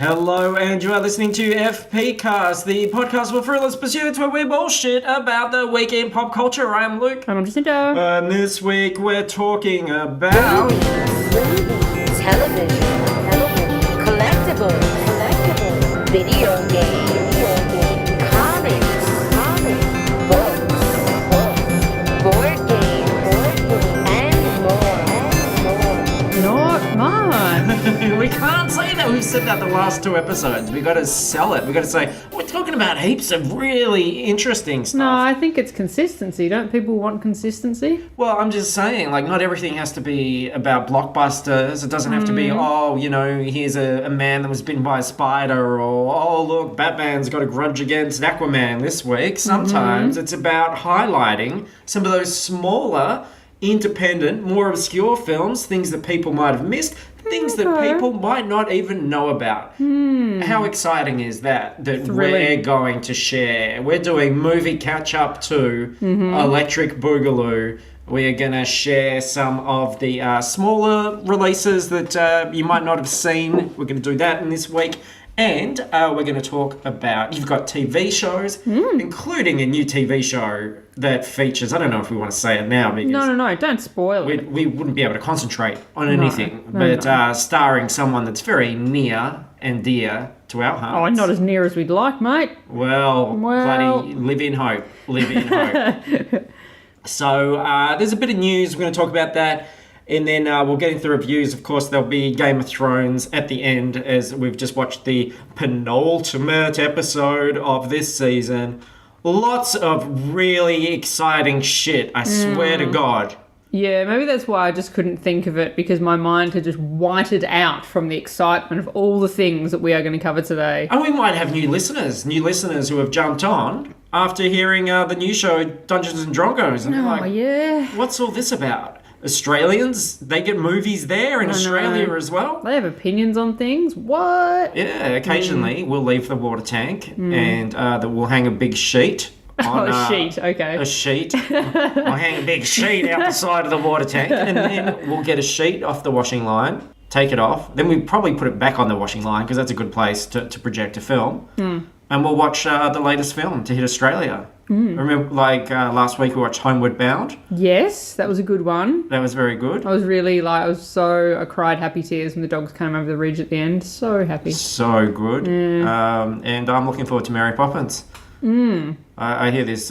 Hello, and you are listening to FPcast, the podcast for Fruitless pursuits where we bullshit about the week in pop culture. I'm Luke. I'm Jacinto. And this week we're talking about... television, collectibles, video games, comics, books, board games, and more. Not mine. We can't say that we've said that the last two episodes. We got to sell it. We got to say, we're talking about heaps of really interesting stuff. No, I think it's consistency. Don't people want consistency? Well, I'm just saying, like, not everything has to be about blockbusters. It doesn't have to be, here's a man that was bitten by a spider, or, oh, look, Batman's got a grudge against Aquaman this week. Sometimes it's about highlighting some of those smaller, independent, more obscure films, things that people might have missed, things that people might not even know about. How exciting is that we're going to share? We're doing movie catch-up to Electric Boogaloo. We're going to share some of the smaller releases that you might not have seen. We're going to do that in this week. And we're going to talk about, you've got TV shows, including a new TV show that features, I don't know if we want to say it now. Because No, don't spoil it. we wouldn't be able to concentrate on anything. But starring someone that's very near and dear to our hearts. Oh, not as near as we'd like, mate. Well, bloody live in hope. Live in hope. So there's a bit of news. We're going to talk about that. And then we'll get into the reviews. Of course, there'll be Game of Thrones at the end, as we've just watched the penultimate episode of this season. Lots of really exciting shit, I swear to God. Yeah, maybe that's why I just couldn't think of it, because my mind had just whited out from the excitement of all the things that we are going to cover today. And we might have new listeners who have jumped on after hearing the new show Dungeons and Dragons. And yeah. What's all this about? Australians, they get movies there in Australia as well. They have opinions on things. What? Yeah, occasionally we'll leave the water tank and we'll hang a big sheet. A sheet, okay. A sheet. We'll hang a big sheet out the side of the water tank, and then we'll get a sheet off the washing line, take it off. Then we probably put it back on the washing line because that's a good place to project a film. And we'll watch the latest film to hit Australia. Remember, last week we watched Homeward Bound? Yes, that was a good one. That was very good. I cried happy tears when the dogs came over the ridge at the end. So happy. So good. And I'm looking forward to Mary Poppins. I hear this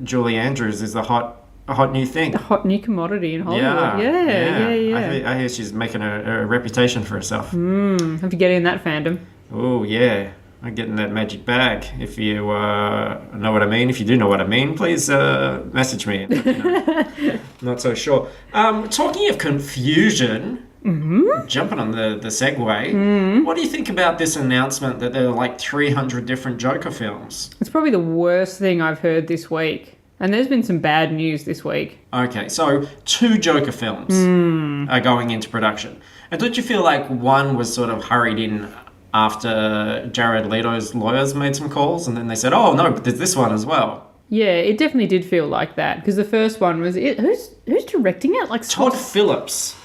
Julie Andrews is a hot new thing. A hot new commodity in Hollywood. Yeah. I hear she's making a reputation for herself. Have you get in that fandom? Oh, yeah. I'm getting that magic bag. If you know what I mean. If you do know what I mean, please message me. Not so sure. Talking of confusion, jumping on the segue, what do you think about this announcement that there are like 300 different Joker films? It's probably the worst thing I've heard this week. And there's been some bad news this week. Okay, so 2 Joker films are going into production. And don't you feel like one was sort of hurried in after Jared Leto's lawyers made some calls, and then they said, oh, no, but there's this one as well? Yeah, it definitely did feel like that, because the first one was... Who's directing it? Like Todd Phillips.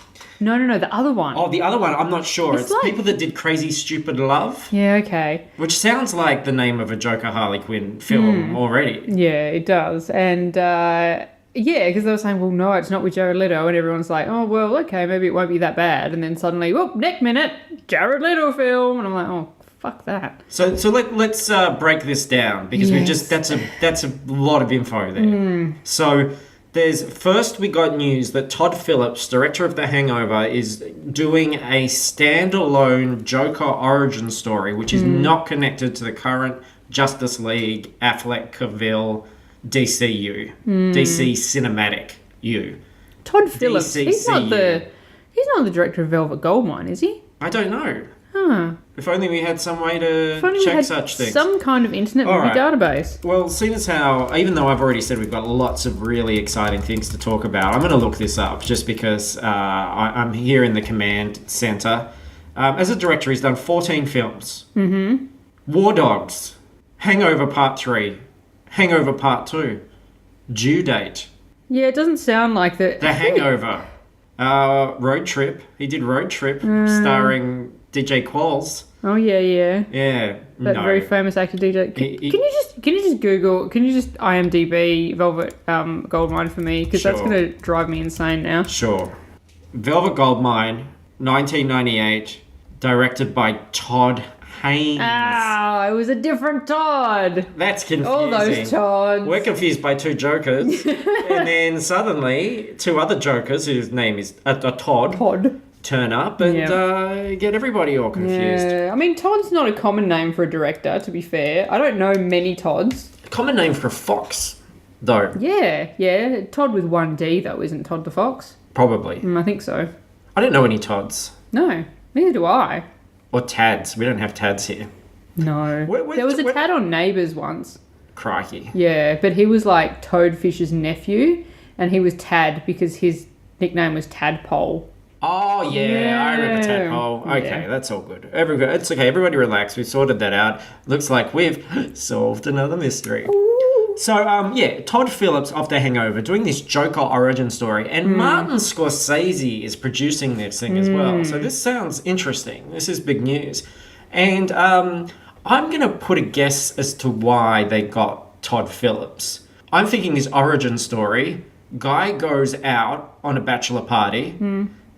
No, the other one. Oh, the other one, I'm not sure. It's people that did Crazy Stupid Love. Yeah, okay. Which sounds like the name of a Joker Harley Quinn film already. Yeah, it does. And... because they were saying, well, no, it's not with Jared Leto. And everyone's like, oh, well, okay, maybe it won't be that bad. And then suddenly, whoop, next minute, Jared Leto film. And I'm like, oh, fuck that. So let's break this down, because that's a lot of info there. So first we got news that Todd Phillips, director of The Hangover, is doing a standalone Joker origin story, which is not connected to the current Justice League, Affleck, Cavill, DCU, DC Cinematic U. Todd Phillips, DCCU. he's not the director of Velvet Goldmine, is he? I don't know. Huh. If only we had some way to check such things. Some kind of internet movie database. Well, seeing as how, even though I've already said we've got lots of really exciting things to talk about, I'm going to look this up just because I'm here in the command center. As a director, he's done 14 films. War Dogs, Hangover Part 3, Hangover Part 2, Due Date. Yeah, it doesn't sound like that. The Hangover. Road Trip. He did Road Trip, starring DJ Qualls. Oh yeah, yeah. Yeah, That no. very famous actor DJ. Can you just Google? Can you just IMDb Velvet Goldmine for me? Because that's Sure. gonna drive me insane now. Sure. Velvet Goldmine, 1998, directed by Todd Haynes. Ah, it was a different Todd. That's confusing. All those Todds. We're confused by two Jokers. And then suddenly, two other Jokers, whose name is a Todd, Todd. turn up and get everybody all confused. Yeah, I mean Todd's not a common name for a director. To be fair, I don't know many Todds. A common name for a fox, though. Yeah. Todd with one D though, isn't Todd the Fox? Probably. I think so. I don't know any Todds. No, neither do I. Or Tads. We don't have Tads here. No. There was a Tad on Neighbours once. Crikey. Yeah, but he was like Toadfish's nephew, and he was Tad because his nickname was Tadpole. Oh, yeah, I remember Yeah. Tadpole. Okay, Yeah. that's all good. It's okay, everybody relax. We've sorted that out. Looks like we've solved another mystery. So, Todd Phillips off The Hangover doing this Joker origin story, and Martin Scorsese is producing this thing as well. So this sounds interesting. This is big news. And I'm going to put a guess as to why they got Todd Phillips. I'm thinking this origin story, guy goes out on a bachelor party,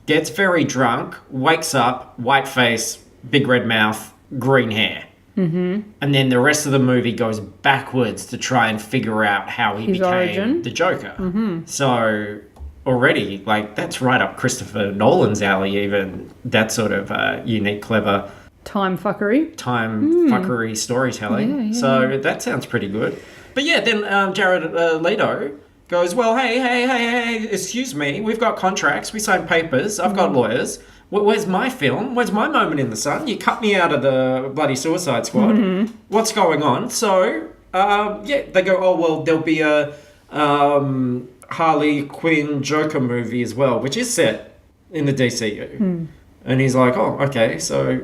gets very drunk, wakes up, white face, big red mouth, green hair. Mm-hmm. And then the rest of the movie goes backwards to try and figure out how he became origin. the Joker. Mm-hmm. So already, that's right up Christopher Nolan's alley, even that sort of unique, clever Time fuckery. fuckery storytelling. Yeah. So that sounds pretty good. But yeah, then Jared Leto goes, well, hey, excuse me, we've got contracts, we signed papers, I've got lawyers. Where's my film? Where's my moment in the sun? You cut me out of the bloody Suicide Squad. What's going on? So, they go, oh, well, there'll be a Harley Quinn Joker movie as well, which is set in the DCU. And he's like, oh, okay, so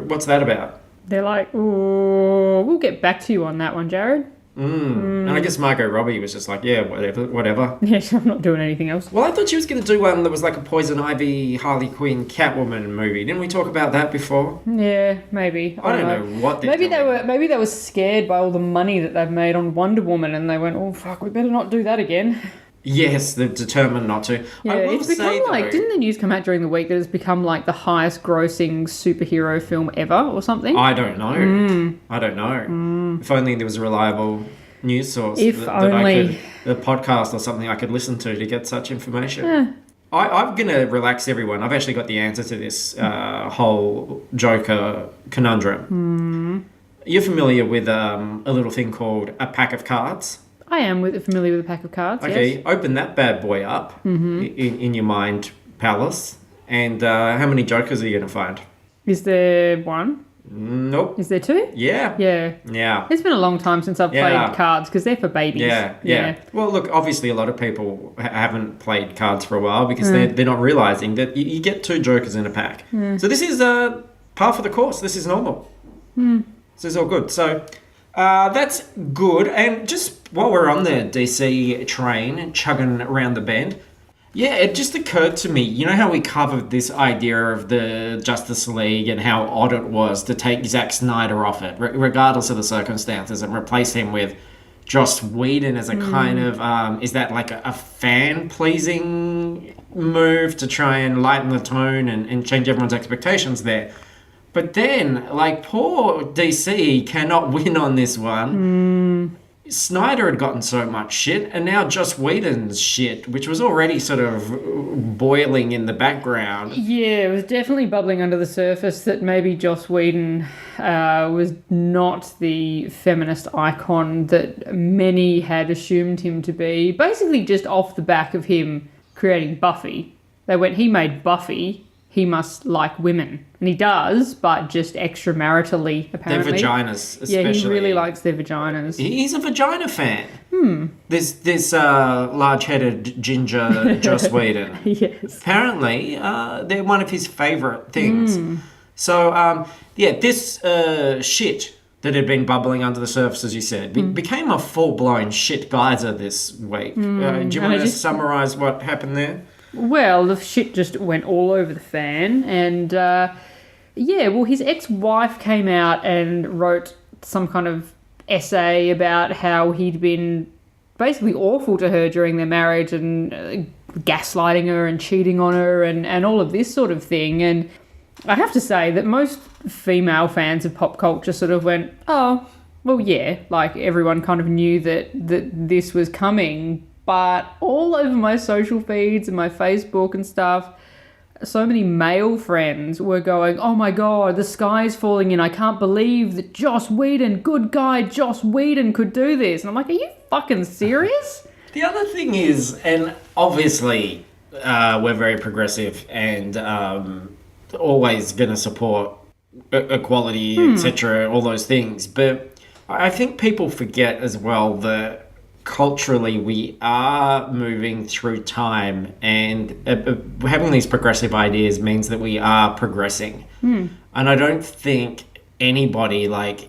what's that about? They're like, ooh, we'll get back to you on that one, Jared. And I guess Margot Robbie was just like, yeah, whatever. Yeah, I'm not doing anything else. Well, I thought she was going to do one that was like a Poison Ivy, Harley Quinn, Catwoman movie. Didn't we talk about that before? Yeah, maybe. I don't know what they're maybe doing. Maybe they were scared by all the money that they've made on Wonder Woman, and they went, "Oh fuck, we better not do that again." Yes, they're determined not to. Yeah, I will it's become say, though, didn't the news come out during the week that it's become like the highest grossing superhero film ever or something? I don't know. I don't know. If only there was a reliable news source that I could, a podcast or something I could listen to get such information. I'm going to relax everyone. I've actually got the answer to this whole Joker conundrum. You're familiar with a little thing called a pack of cards? I am familiar with a pack of cards. Okay, Yes. open that bad boy up in your mind palace, and how many Jokers are you going to find? Is there one? Nope. Is there two? Yeah. Yeah. It's been a long time since I've played cards because they're for babies. Yeah. Well, look, obviously a lot of people haven't played cards for a while because they're not realising that you get two Jokers in a pack. So this is par for the course. This is normal. This is all good. So that's good. And just while we're on the DC train chugging around the bend, yeah, it just occurred to me, you know how we covered this idea of the Justice League and how odd it was to take Zack Snyder off it, regardless of the circumstances, and replace him with Joss Whedon as a kind of, is that like a fan-pleasing move to try and lighten the tone and change everyone's expectations there? But then, poor DC cannot win on this one. Snyder had gotten so much shit, and now Joss Whedon's shit, which was already sort of boiling in the background. Yeah, it was definitely bubbling under the surface that maybe Joss Whedon was not the feminist icon that many had assumed him to be. Basically just off the back of him creating Buffy. They went, he made Buffy, he must like women. And he does, but just extramaritally, apparently. Their vaginas, especially. Yeah, he really likes their vaginas. He's a vagina fan. This large-headed ginger Joss Whedon. Yes. Apparently, they're one of his favourite things. So, this shit that had been bubbling under the surface, as you said, became a full-blown shit geyser this week. Do you want to summarise what happened there? Well, the shit just went all over the fan, and Yeah, well, his ex-wife came out and wrote some kind of essay about how he'd been basically awful to her during their marriage and gaslighting her and cheating on her and all of this sort of thing. And I have to say that most female fans of pop culture sort of went, oh, well, yeah, like everyone kind of knew that this was coming. But all over my social feeds and my Facebook and stuff, so many male friends were going, oh my God, the sky's falling in. I can't believe that Joss Whedon, good guy Joss Whedon could do this. And I'm like, are you fucking serious? The other thing is, and obviously we're very progressive and always going to support equality, etc., all those things. But I think people forget as well that culturally we are moving through time, and having these progressive ideas means that we are progressing. And I don't think anybody, like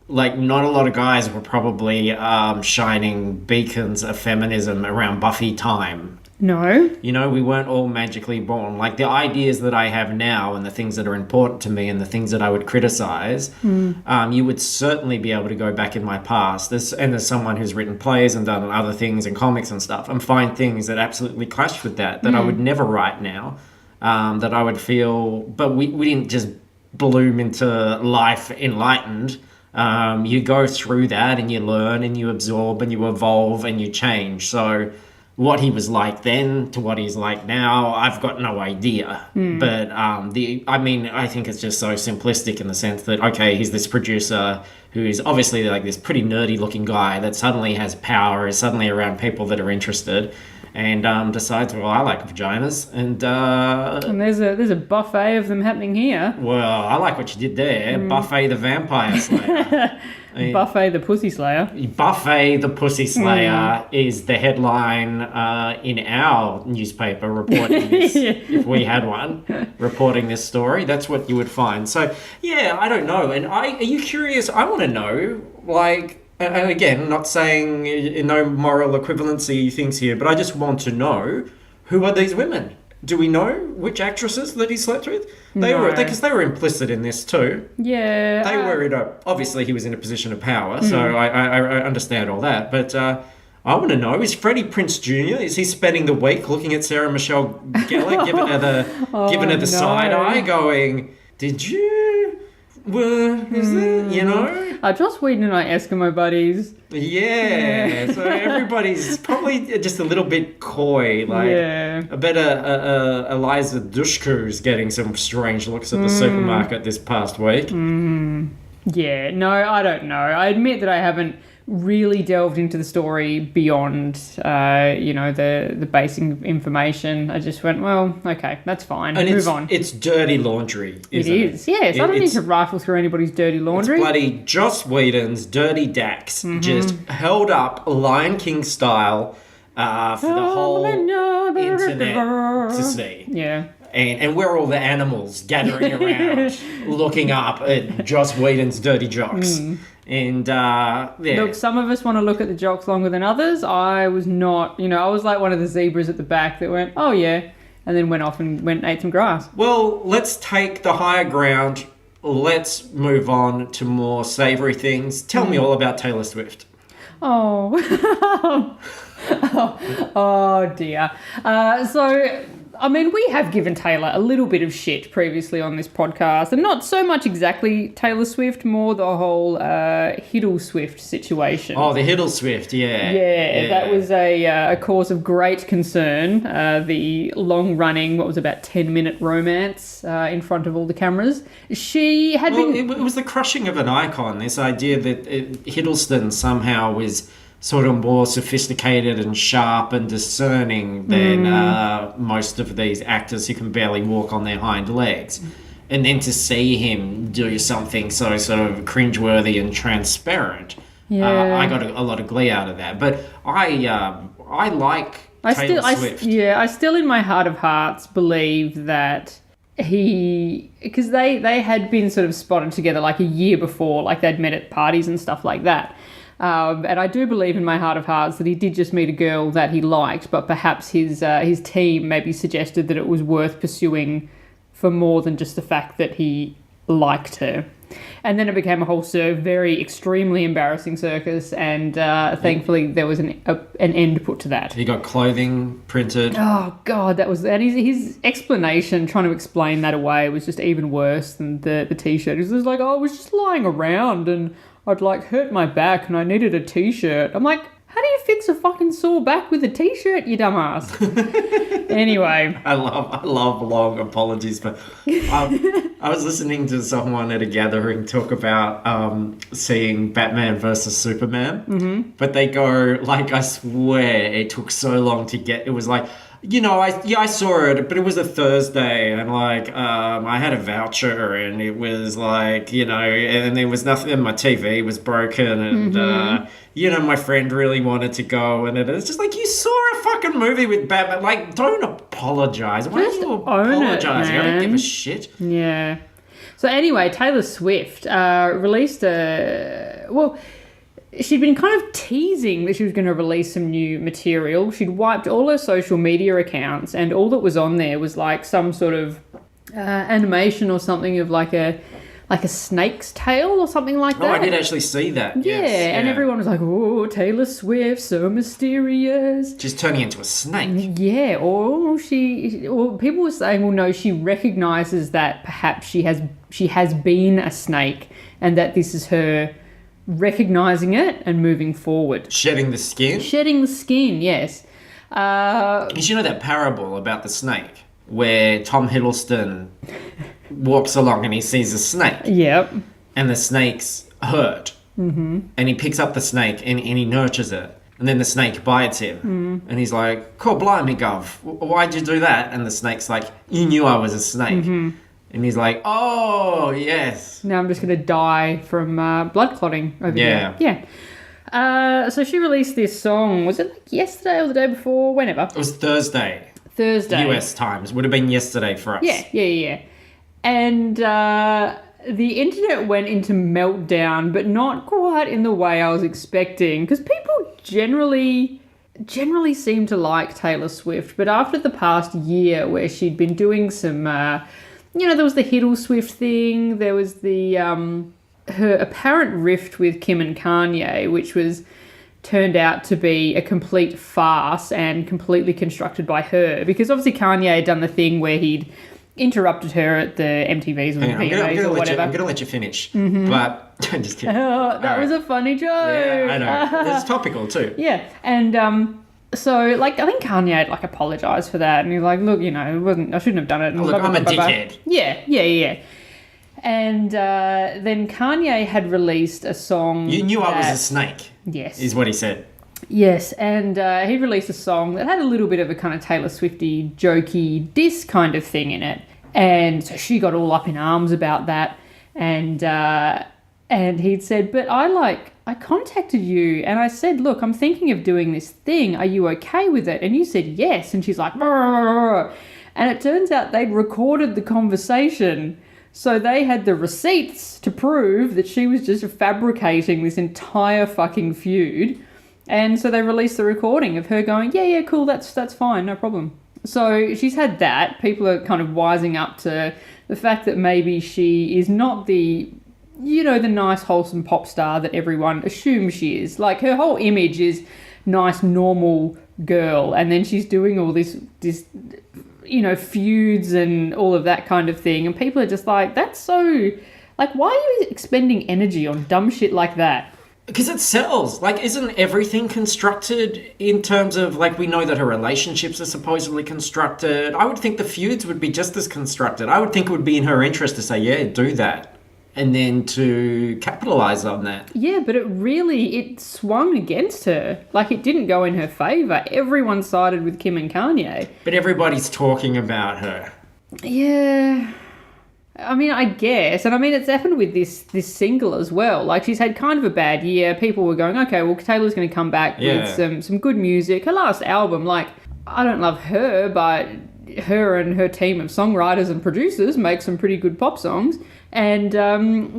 not a lot of guys were probably shining beacons of feminism around Buffy time. No. You know, we weren't all magically born. Like, the ideas that I have now and the things that are important to me and the things that I would criticize, you would certainly be able to go back in my past. There's someone who's written plays and done other things and comics and stuff and find things that absolutely clash with that I would never write now, that I would feel... But we didn't just bloom into life enlightened. You go through that and you learn and you absorb and you evolve and you change. So... what he was like then to what he's like now, I've got no idea. But I think it's just so simplistic in the sense that, okay, he's this producer who is obviously like this pretty nerdy looking guy that suddenly has power, is suddenly around people that are interested, and decides, well, I like vaginas, and there's a buffet of them happening here. Well, I like what you did there. Buffet the Vampire Slayer. Buffet the Pussy Slayer. Buffet the Pussy Slayer is the headline in our newspaper reporting this, if we had one, reporting this story. That's what you would find. So, yeah, I don't know. And are you curious? I want to know, like, and again, not saying no moral equivalency things here, but I just want to know, who are these women? Do we know which actresses that he slept with? Because they were implicit in this too. Yeah. They were, obviously he was in a position of power, so I understand all that. But I want to know, is Freddie Prinze Jr., is he spending the week looking at Sarah Michelle Gellar, giving her the side eye, going, did you... is it, you know? Joss Whedon and I Eskimo buddies. Yeah, so everybody's probably just a little bit coy. Like, I bet Eliza Dushku's getting some strange looks at the supermarket this past week. Yeah, no, I don't know. I admit that I haven't really delved into the story beyond, the basic information. I just went, well, okay, that's fine. And move on. It's dirty laundry, isn't it? It is, yes. I don't need to rifle through anybody's dirty laundry. It's bloody Joss Whedon's dirty Dax, just held up Lion King style for the whole internet to see. Yeah. And we're all the animals gathering around, looking up at Joss Whedon's dirty jocks. And, Look, some of us want to look at the jocks longer than others. I was not, I was like one of the zebras at the back that went, oh yeah, and then went off and ate some grass. Well, let's take the higher ground. Let's move on to more savoury things. Tell me all about Taylor Swift. Oh. oh dear. We have given Taylor a little bit of shit previously on this podcast, and not so much exactly Taylor Swift, more the whole Hiddle Swift situation. Oh, the Hiddle Swift, yeah. Yeah, that was a cause of great concern. The long-running, what was about 10-minute romance in front of all the cameras. She had It was the crushing of an icon, this idea that Hiddleston somehow was sort of more sophisticated and sharp and discerning than most of these actors who can barely walk on their hind legs. And then to see him do something so sort of cringeworthy and transparent, I got a lot of glee out of that. But I like Taylor Swift. I still in my heart of hearts believe that because they had been sort of spotted together like a year before, like they'd met at parties and stuff like that. And I do believe in my heart of hearts that he did just meet a girl that he liked, but perhaps his team maybe suggested that it was worth pursuing for more than just the fact that he liked her. And then it became a whole very extremely embarrassing circus, and thankfully there was an end put to that. He got clothing printed. Oh God, that was, and his explanation, trying to explain that away, was just even worse than the t-shirt. It was like, oh, I was just lying around and I'd like hurt my back and I needed a t-shirt. I'm like, how do you fix a fucking sore back with a t-shirt, you dumbass? Anyway. I love long apologies, but I was listening to someone at a gathering talk about seeing Batman versus Superman, but they go, like, I swear it took so long to get, it was like, you know, I saw it, but it was a Thursday, and like I had a voucher, and it was like, you know, and there was nothing, and my TV was broken, and you know, my friend really wanted to go, and it's just like, you saw a fucking movie with Batman, like, don't apologize. Why Just are you own it, apologizing? I don't give man. a shit. Yeah. So anyway, Taylor Swift released she'd been kind of teasing that she was going to release some new material. She'd wiped all her social media accounts, and all that was on there was like some sort of animation or something of like a snake's tail or something like that. Oh, I did actually see that. Yeah, Yes, and everyone was like, oh, Taylor Swift, so mysterious. just turning into a snake. Yeah, or people were saying, well, no, she recognises that perhaps she has been a snake, and that this is her recognising it and moving forward. Shedding the skin. Shedding the skin, yes. You know that parable about the snake where Tom Hiddleston walks along and he sees a snake, Yep. and the snake's hurt, and he picks up the snake and he nurtures it, and then the snake bites him, and he's like, "Cool, blimey, Gov, why'd you do that?" And the snake's like, "You knew I was a snake." And he's like, "Oh, yes." Now I'm just going to die from blood clotting over Yeah. here. Yeah. So she released this song, was it like yesterday or the day before? Whenever. It was Thursday, Thursday. US times. Would have been yesterday for us. Yeah. And the internet went into meltdown, but not quite in the way I was expecting, because people generally seem to like Taylor Swift, but after the past year where she'd been doing some, there was the Hiddle Swift thing, there was the her apparent rift with Kim and Kanye, which turned out to be a complete farce and completely constructed by her, because obviously Kanye had done the thing where he'd interrupted her at the MTVs or the PMAs or whatever. I'm going to let you finish, but I'm just kidding. Oh, that was a funny joke. Yeah, I know. It's topical too. Yeah, and so like I think Kanye had like apologized for that, and he's like, look, I shouldn't have done it. And Look, I'm a dickhead. Yeah. And then Kanye had released a song. You knew I was a snake. Yes. Is what he said. Yes, and he released a song that had a little bit of a kind of Taylor Swifty jokey diss kind of thing in it, and so she got all up in arms about that, and he'd said, but I contacted you and I said, look, I'm thinking of doing this thing, are you okay with it? And you said yes, and she's like, brr. And it turns out they'd recorded the conversation, so they had the receipts to prove that she was just fabricating this entire fucking feud. And so they released the recording of her going, yeah, cool, that's fine, no problem. So she's had that. People are kind of wising up to the fact that maybe she is not the nice, wholesome pop star that everyone assumes she is. Like, her whole image is nice, normal girl, and then she's doing all this feuds and all of that kind of thing, and people are just like, that's so... Like, why are you expending energy on dumb shit like that? Because it sells. Like, isn't everything constructed in terms of, like, we know that her relationships are supposedly constructed. I would think the feuds would be just as constructed. I would think it would be in her interest to say, yeah, do that. And then to capitalise on that. Yeah, but it swung against her. Like, it didn't go in her favour. Everyone sided with Kim and Kanye. But everybody's talking about her. Yeah... I mean, I guess. And I mean, it's happened with this single as well. Like, she's had kind of a bad year. People were going, okay, well, Taylor's going to come back with some good music. Her last album, like, I don't love her, but her and her team of songwriters and producers make some pretty good pop songs. And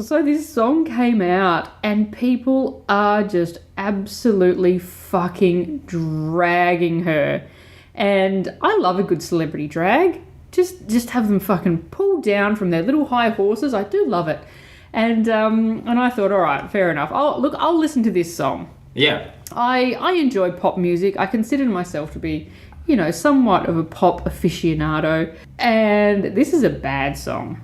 so this song came out, and people are just absolutely fucking dragging her. And I love a good celebrity drag. just have them fucking pulled down from their little high horses. I do love it. And I thought, all right, fair enough. I'll listen to this song. Yeah. I enjoy pop music. I consider myself to be, you know, somewhat of a pop aficionado. And this is a bad song.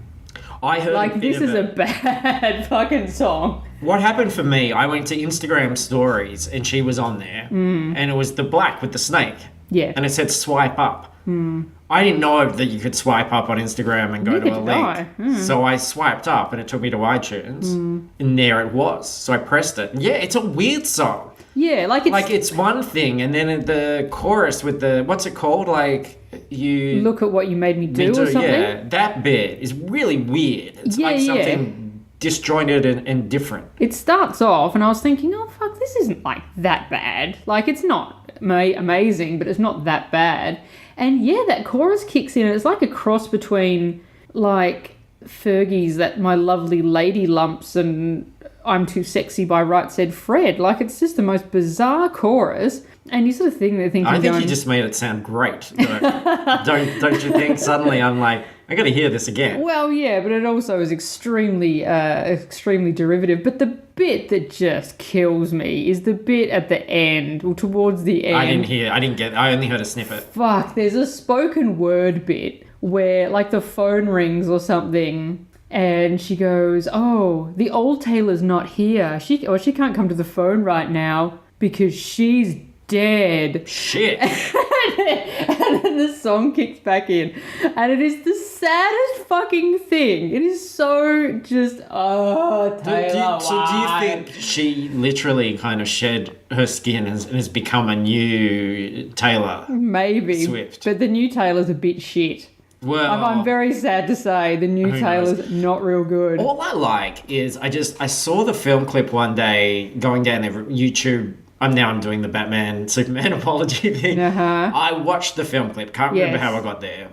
I heard Like, this is a bad fucking song. What happened for me, I went to Instagram stories and she was on there. And it was the black with the snake. Yeah. And it said swipe up. I didn't know that you could swipe up on Instagram and go to a link. So I swiped up and it took me to iTunes. And there it was. So I pressed it. Yeah, it's a weird song. Yeah, like it's one thing, and then the chorus with the, what's it called? Like, you... Look at what you made me do or something? Yeah, that bit is really weird. It's like something disjointed and different. It starts off, and I was thinking, oh, fuck, this isn't, like, that bad. Like, it's not amazing, but it's not that bad. And, yeah, that chorus kicks in, and it's like a cross between, like, Fergie's That My Lovely Lady Lumps and I'm Too Sexy by Right Said Fred. Like, it's just the most bizarre chorus. And you sort of think they're thinking, I think you just made it sound great. Don't you think? Suddenly I'm like, I got to hear this again. Well, yeah, but it also is extremely derivative. But the bit that just kills me is the bit at the end, or towards the end. I only heard a snippet. Fuck, there's a spoken word bit where, like, the phone rings or something, and she goes, oh, the old Taylor's not here. She can't come to the phone right now because she's dead. Shit. And then the song kicks back in, and it is the saddest fucking thing. It is so just, Taylor. Do you think she literally kind of shed her skin and has become a new Taylor? Maybe. Swift. But the new Taylor's a bit shit. Well, I'm very sad to say the new Taylor's not real good. All I like is I saw the film clip one day going down there YouTube. I'm doing the Batman Superman apology thing. I watched the film clip. Can't remember how I got there.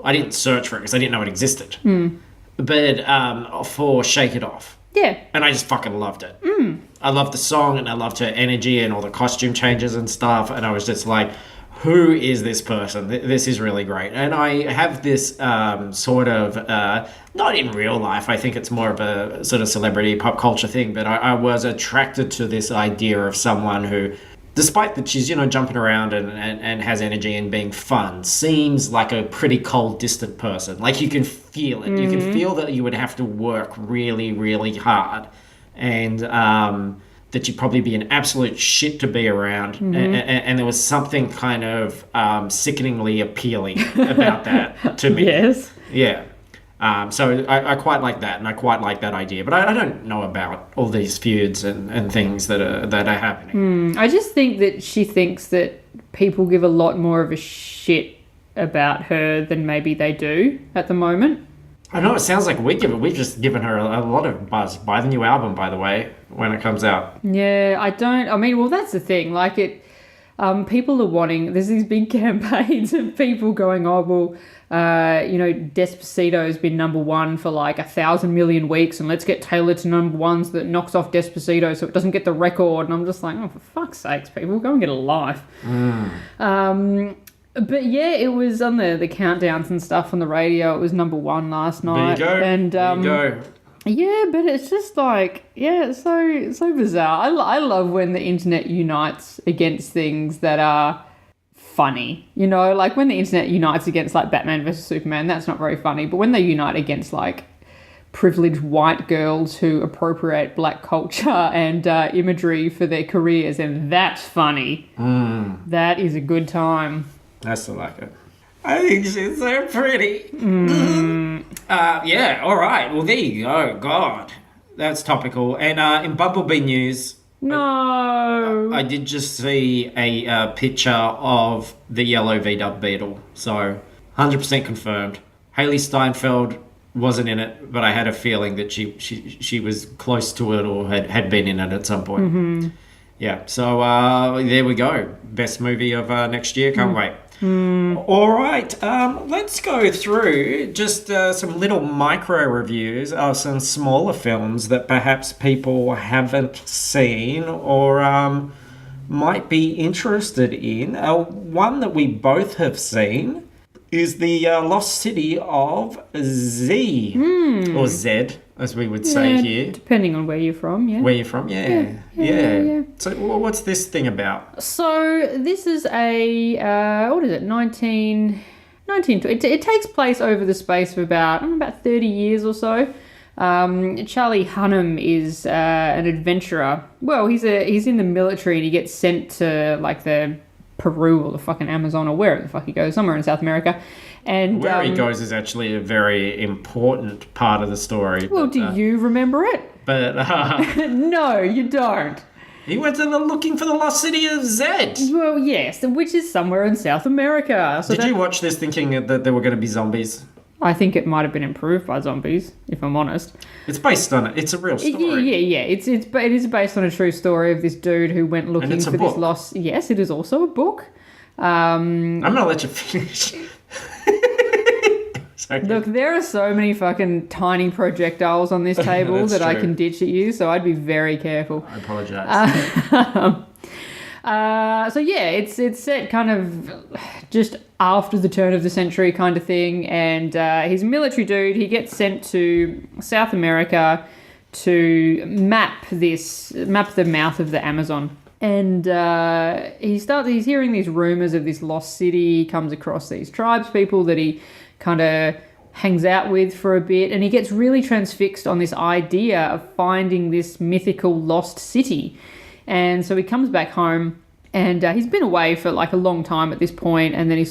I didn't search for it because I didn't know it existed. But for Shake It Off. Yeah. And I just fucking loved it. I loved the song and I loved her energy and all the costume changes and stuff. And I was just like, who is this person? This is really great. And I have this sort of, not in real life, I think it's more of a sort of celebrity pop culture thing, but I was attracted to this idea of someone who, despite that she's, you know, jumping around and has energy and being fun, seems like a pretty cold, distant person. Like, you can feel it. You can feel that you would have to work really, really hard. And that you'd probably be an absolute shit to be around. And there was something kind of sickeningly appealing about that to me. Yes. Yeah. So I quite like that, and I quite like that idea. But I don't know about all these feuds and things that are happening. I just think that she thinks that people give a lot more of a shit about her than maybe they do at the moment. I know it sounds like we've just given her a lot of buzz. Buy the new album, by the way, when it comes out. Yeah, well, that's the thing. Like, people are wanting, there's these big campaigns of people going, oh, well, Despacito's been number one for like 1,000 million weeks, and let's get Taylor to number one so that knocks off Despacito so it doesn't get the record. And I'm just like, oh, for fuck's sakes, people, go and get a life. But yeah, it was on the countdowns and stuff on the radio. It was number one last night. There you go. And there you go. Yeah, but it's just like, it's so bizarre. I love when the internet unites against things that are funny. You know, like when the internet unites against like Batman versus Superman, that's not very funny. But when they unite against like privileged white girls who appropriate black culture and imagery for their careers, and that's funny. That is a good time. I still like it. I think she's so pretty. Yeah, all right. Well, there you go. God, that's topical. And in Bumblebee news... No. I did just see a picture of the yellow VW Beetle. So, 100% confirmed. Haley Steinfeld wasn't in it, but I had a feeling that she was close to it or had been in it at some point. Yeah, so there we go. Best movie of next year. Can't wait. All right, let's go through just some little micro reviews of some smaller films that perhaps people haven't seen or might be interested in. One that we both have seen is the lost city of Z. Or Z, as we would say here. Depending on where you're from, yeah. Where you're from, yeah. So what's this thing about? So this is what is it, 1920. It takes place over the space of about 30 years or so. Charlie Hunnam is an adventurer. Well, he's in the military and he gets sent to like the Peru or the fucking Amazon or wherever the fuck he goes, somewhere in South America. And where he goes is actually a very important part of the story. Well, do you remember it? But no, you don't. He went looking for the lost city of Z. Well, yes, which is somewhere in South America. So Did you watch this thinking that there were going to be zombies? I think it might have been improved by zombies, if I'm honest. It's based on it. It's a real story. Yeah. It is based on a true story of this dude who went looking for this lost. Yes, it is also a book. I'm gonna let you finish. Sorry. Look, there are so many fucking tiny projectiles on this table that I can ditch at you, so I'd be very careful. I apologise. So yeah, it's set kind of just after the turn of the century kind of thing, and he's a military dude. He gets sent to South America to map the mouth of the Amazon, and he's hearing these rumors of this lost city. He comes across these tribes people that he kind of hangs out with for a bit, and he gets really transfixed on this idea of finding this mythical lost city. And so he comes back home, and he's been away for like a long time at this point, and then he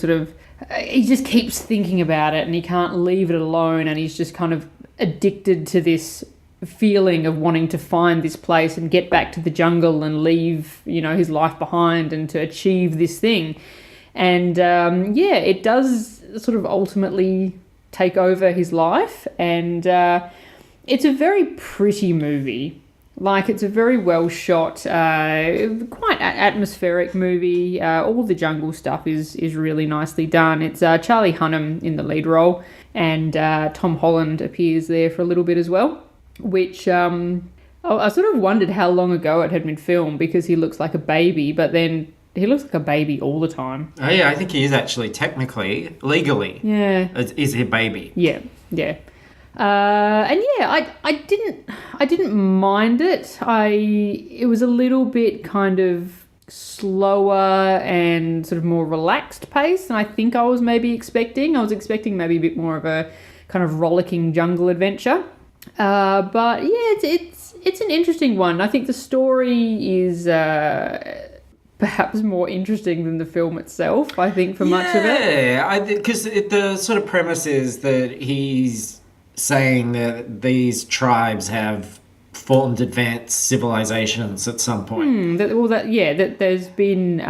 just keeps thinking about it, and he can't leave it alone, and he's just kind of addicted to this feeling of wanting to find this place and get back to the jungle and leave, his life behind and to achieve this thing. And it does sort of ultimately take over his life, and it's a very pretty movie. Like, it's a very well shot, quite atmospheric movie. All the jungle stuff is really nicely done. It's Charlie Hunnam in the lead role, and Tom Holland appears there for a little bit as well, which I sort of wondered how long ago it had been filmed, because he looks like a baby, but then he looks like a baby all the time. Oh yeah, I think he is actually legally. Yeah. Is he a baby? Yeah. I didn't mind it. It was a little bit kind of slower and sort of more relaxed pace than I think I was maybe expecting. I was expecting maybe a bit more of a kind of rollicking jungle adventure. But yeah, it's an interesting one. I think the story is perhaps more interesting than the film itself, I think, for much of it. Yeah, because the sort of premise is that he's saying that these tribes have formed advanced civilizations at some point. That there's been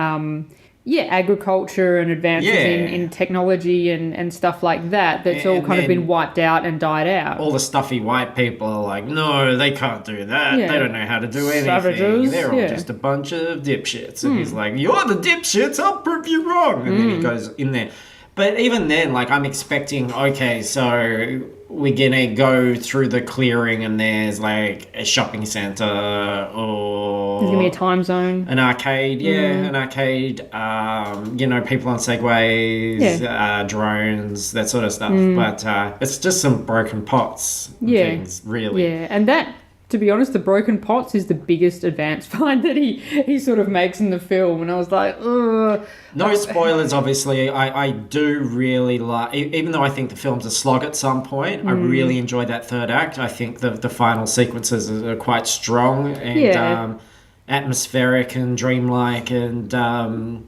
agriculture and advances in technology and stuff like that. That's all kind of been wiped out and died out. All the stuffy white people are like, no, they can't do that. Yeah. They don't know how to do anything. Savages, They're all just a bunch of dipshits. And he's like, you're the dipshits, I'll prove you wrong. And then he goes in there. But even then, like, I'm expecting, okay, so we're gonna go through the clearing and there's like a shopping centre or there's gonna be a time zone, an arcade, an arcade, people on segways, drones, that sort of stuff. But it's just some broken pots and things, really. Yeah, and that, to be honest, the broken pots is the biggest advance find that he sort of makes in the film, and I was like, ugh. No spoilers, obviously. I do really like, even though I think the film's a slog at some point, I really enjoyed that third act. I think the final sequences are quite strong and atmospheric and dreamlike, and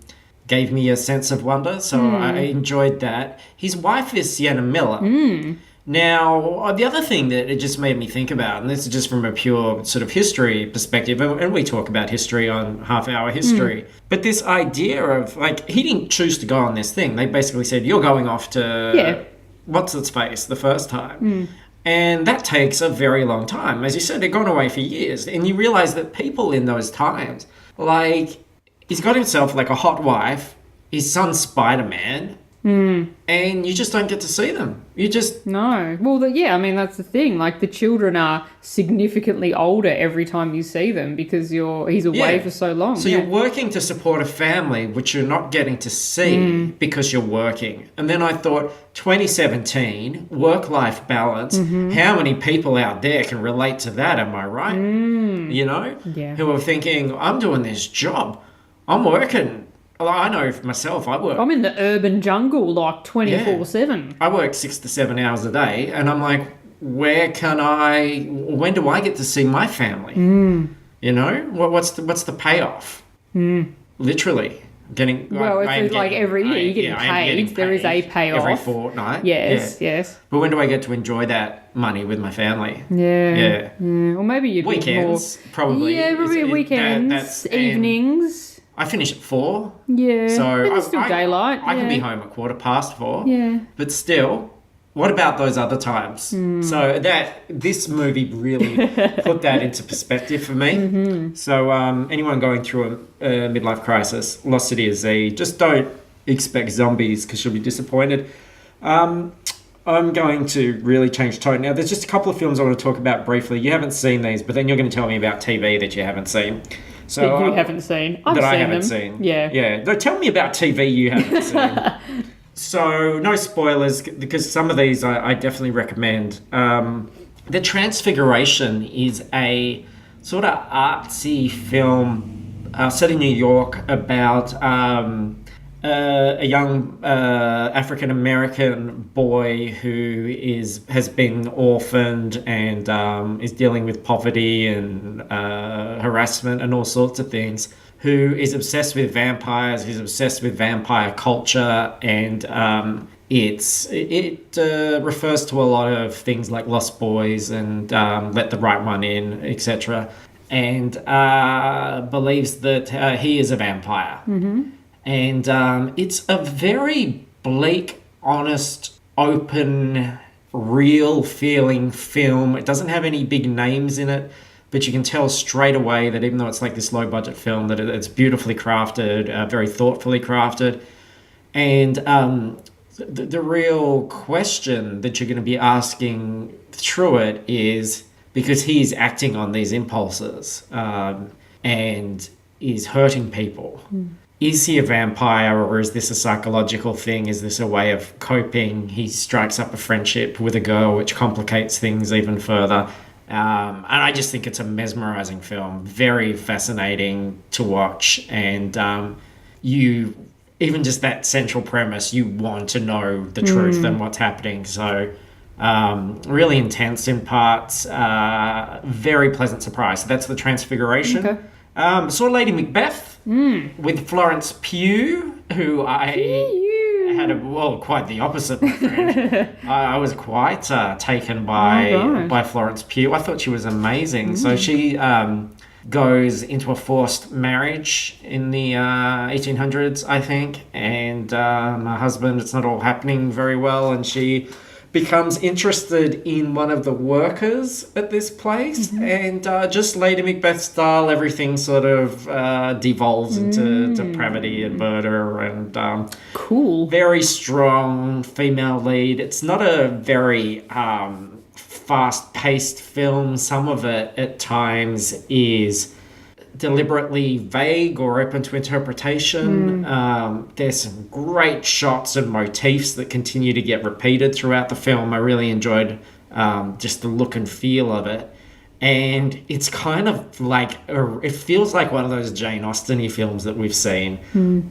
gave me a sense of wonder, so I enjoyed that. His wife is Sienna Miller. Now, the other thing that it just made me think about, and this is just from a pure sort of history perspective, and we talk about history on Half Hour History, but this idea of, like, he didn't choose to go on this thing. They basically said, you're going off to what's-its-face the first time. And that takes a very long time. As you said, they've gone away for years. And you realise that people in those times, like, he's got himself, like, a hot wife, his son's Spider-Man, and you just don't get to see them. You just No. Well, I mean, that's the thing. Like, the children are significantly older every time you see them because he's away Yeah. for so long. So you're working to support a family, which you're not getting to see because you're working. And then I thought, 2017, work-life balance. How many people out there can relate to that? Am I right? You know, Yeah. who are thinking, I'm doing this job, I'm working. Well, I know for myself, I'm in the urban jungle like 24/7. I work 6 to 7 hours a day, and I'm like, when do I get to see my family? You know, what's the payoff? Literally getting. Well, it's like every year you're getting paid. There is a payoff every fortnight. Yes. But when do I get to enjoy that money with my family? Yeah. Or maybe you'd Weekends, be more, probably. Yeah, probably weekends, that's evenings. I finish at 4. Yeah. So and it's still daylight. I can be home at 4:15. Yeah. But still, what about those other times? So this movie really put that into perspective for me. So anyone going through a midlife crisis, Lost City of Z, just don't expect zombies because you'll be disappointed. I'm going to really change tone. Now, there's just a couple of films I want to talk about briefly. You haven't seen these, but then you're going to tell me about TV that you haven't seen. So That you haven't seen. I haven't seen. Yeah. Yeah. No, tell me about TV you haven't seen. So, no spoilers, because some of these I definitely recommend. The Transfiguration is a sort of artsy film set in New York about a young African-American boy who has been orphaned and is dealing with poverty and harassment and all sorts of things, who is obsessed with vampires, who's obsessed with vampire culture, and it refers to a lot of things like Lost Boys and Let the Right One In, etc., and believes that he is a vampire. And it's a very bleak, honest, open, real feeling film. It doesn't have any big names in it, but you can tell straight away that even though it's like this low budget film, that it's beautifully crafted, very thoughtfully crafted. And the real question that you're going to be asking through it is, because he's acting on these impulses and is hurting people. Is he a vampire, or is this a psychological thing? Is this a way of coping? He strikes up a friendship with a girl, which complicates things even further. And I just think it's a mesmerizing film, very fascinating to watch. And even just that central premise, you want to know the truth and what's happening. So really intense in parts, very pleasant surprise. So that's The Transfiguration. Okay. Saw Lady Macbeth with Florence Pugh, who I had quite the opposite, my friend. I was quite taken by Florence Pugh. I thought she was amazing. So she goes into a forced marriage in the 1800s, I think, and her husband, it's not all happening very well, and she becomes interested in one of the workers at this place, and just Lady Macbeth style, everything sort of devolves into depravity and murder, and cool. Very strong female lead. It's not a very fast-paced film. Some of it at times is deliberately vague or open to interpretation. There's some great shots and motifs that continue to get repeated throughout the film. I really enjoyed just the look and feel of it. And it's kind of like, it feels like one of those Jane Austen-y films that we've seen,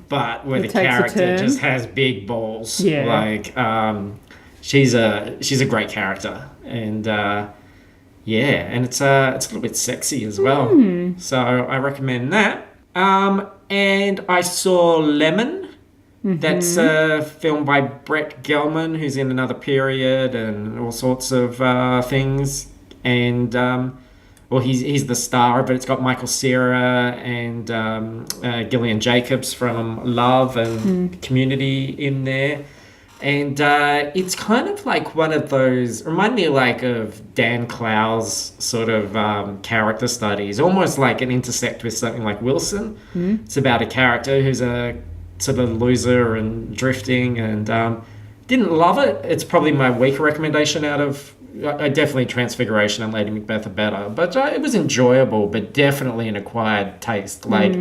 but where the character just has big balls. Yeah. Like, she's a great character. And and it's a little bit sexy as well. So I recommend that. And I saw Lemon. That's a film by Brett Gelman, who's in Another Period and all sorts of things. And he's the star, but it's got Michael Cera and Gillian Jacobs from Love and Community in there. And it's kind of like one of those, remind me like of Dan Clow's sort of character studies, almost like an intersect with something like Wilson. It's about a character who's a sort of loser and drifting, and didn't love it. It's probably my weaker recommendation out of. I definitely Transfiguration and Lady Macbeth are better, but it was enjoyable, but definitely an acquired taste. Like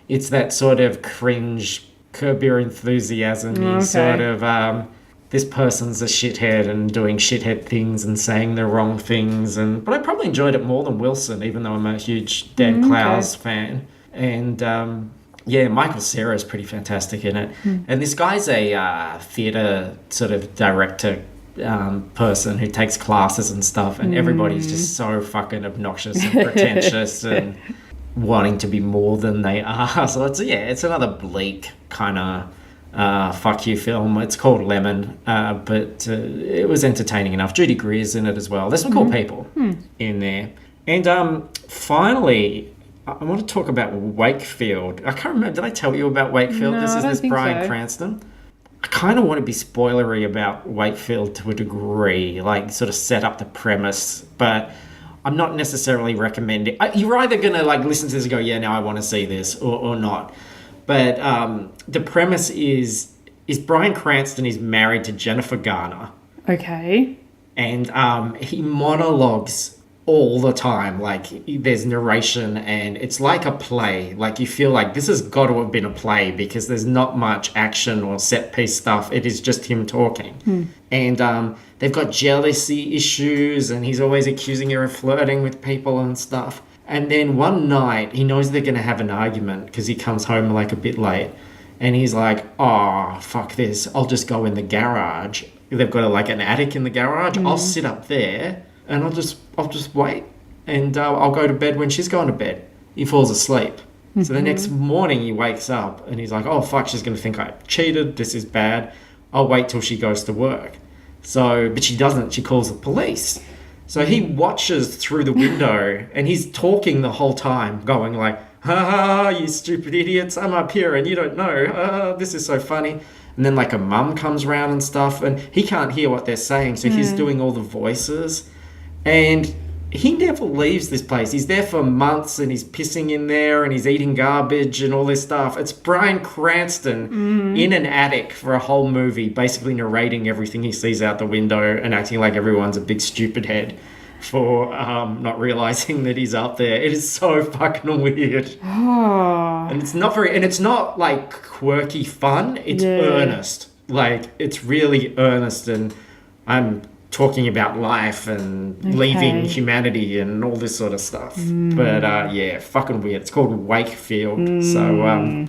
it's that sort of cringe, Curb Your Enthusiasm, sort of this person's a shithead and doing shithead things and saying the wrong things, but I probably enjoyed it more than Wilson, even though I'm a huge Dan Clowes fan. And Michael Cera is pretty fantastic in it, and this guy's a theatre sort of director. Person who takes classes and stuff, and everybody's just so fucking obnoxious and pretentious and wanting to be more than they are. So it's another bleak kind of fuck you film. It's called Lemon, but it was entertaining enough. Judy Greer's in it as well. There's some cool people in there. And finally, I want to talk about Wakefield. I can't remember, did I tell you about Wakefield? No, This I is don't this think Bryan so. Cranston. I kind of want to be spoilery about Wakefield to a degree, like sort of set up the premise, but I'm not necessarily recommending. You're either going to like listen to this and go, yeah, now I want to see this, or not. But the premise is Bryan Cranston is married to Jennifer Garner, Okay. and he monologues all the time. Like there's narration, and it's like a play. Like you feel like this has got to have been a play because there's not much action or set piece stuff. It is just him talking. And they've got jealousy issues, and he's always accusing her of flirting with people and stuff. And then one night he knows they're going to have an argument because he comes home like a bit late, and he's like, oh fuck this, I'll just go in the garage. They've got like an attic in the garage. I'll sit up there and I'll just wait, and I'll go to bed when she's going to bed. He falls asleep. So the next morning he wakes up and he's like, oh fuck, she's going to think I cheated. This is bad. I'll wait till she goes to work. But she doesn't. She calls the police. So he watches through the window and he's talking the whole time, going like, ha ha, you stupid idiots, I'm up here and you don't know. This is so funny. And then like a mum comes round and stuff, and he can't hear what they're saying, so he's doing all the voices. And he never leaves this place. He's there for months, and he's pissing in there, and he's eating garbage and all this stuff. It's Bryan Cranston in an attic for a whole movie, basically narrating everything he sees out the window and acting like everyone's a big stupid head for not realizing that he's up there. It is so fucking weird. And it's not like quirky fun. It's earnest. Like it's really earnest, and I'm talking about life and leaving humanity and all this sort of stuff. But fucking weird. It's called Wakefield. So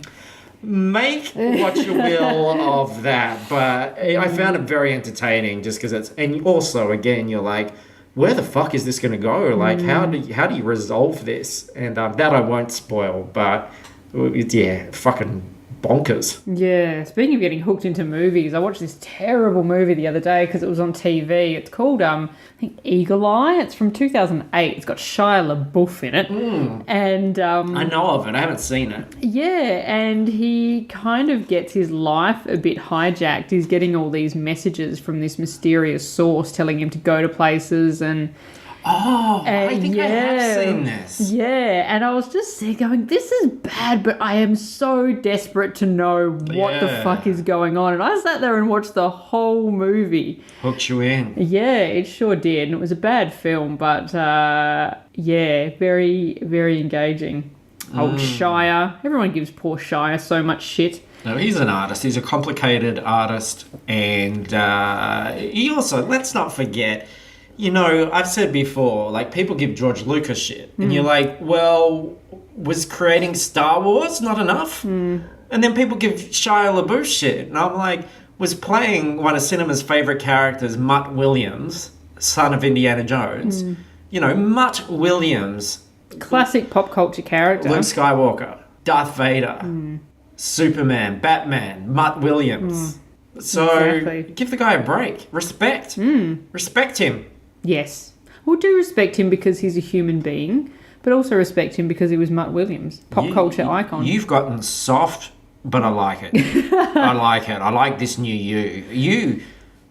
make what you will of that. But I found it very entertaining just because and also again you're like, where the fuck is this going to go? Like how do you resolve this? And that I won't spoil, but fucking bonkers. Yeah, speaking of getting hooked into movies, I watched this terrible movie the other day because it was on TV. It's called, I think, Eagle Eye. It's from 2008. It's got Shia LaBeouf in it. And I know of it. I haven't seen it. yeah, and he kind of gets his life a bit hijacked. He's getting all these messages from this mysterious source telling him to go to places and... I think I have seen this. Yeah, and I was just there going, this is bad, but I am so desperate to know what the fuck is going on. And I sat there and watched the whole movie. Hooked you in. Yeah, it sure did. And it was a bad film, but very, very engaging. Old Shia. Everyone gives poor Shia so much shit. No, he's an artist. He's a complicated artist. And he also, let's not forget... You know, I've said before, like, people give George Lucas shit. And you're like, well, was creating Star Wars not enough? And then people give Shia LaBeouf shit. And I'm like, was playing one of cinema's favourite characters, Mutt Williams, son of Indiana Jones. You know, Mutt Williams. Classic pop culture character. Luke Skywalker, Darth Vader, Superman, Batman, Mutt Williams. So Exactly. give the guy a break. Respect. Respect him. Yes. Well, do respect him because he's a human being, but also respect him because he was Mutt Williams, pop culture icon. You've gotten soft, but I like it. I like it. I like this new you.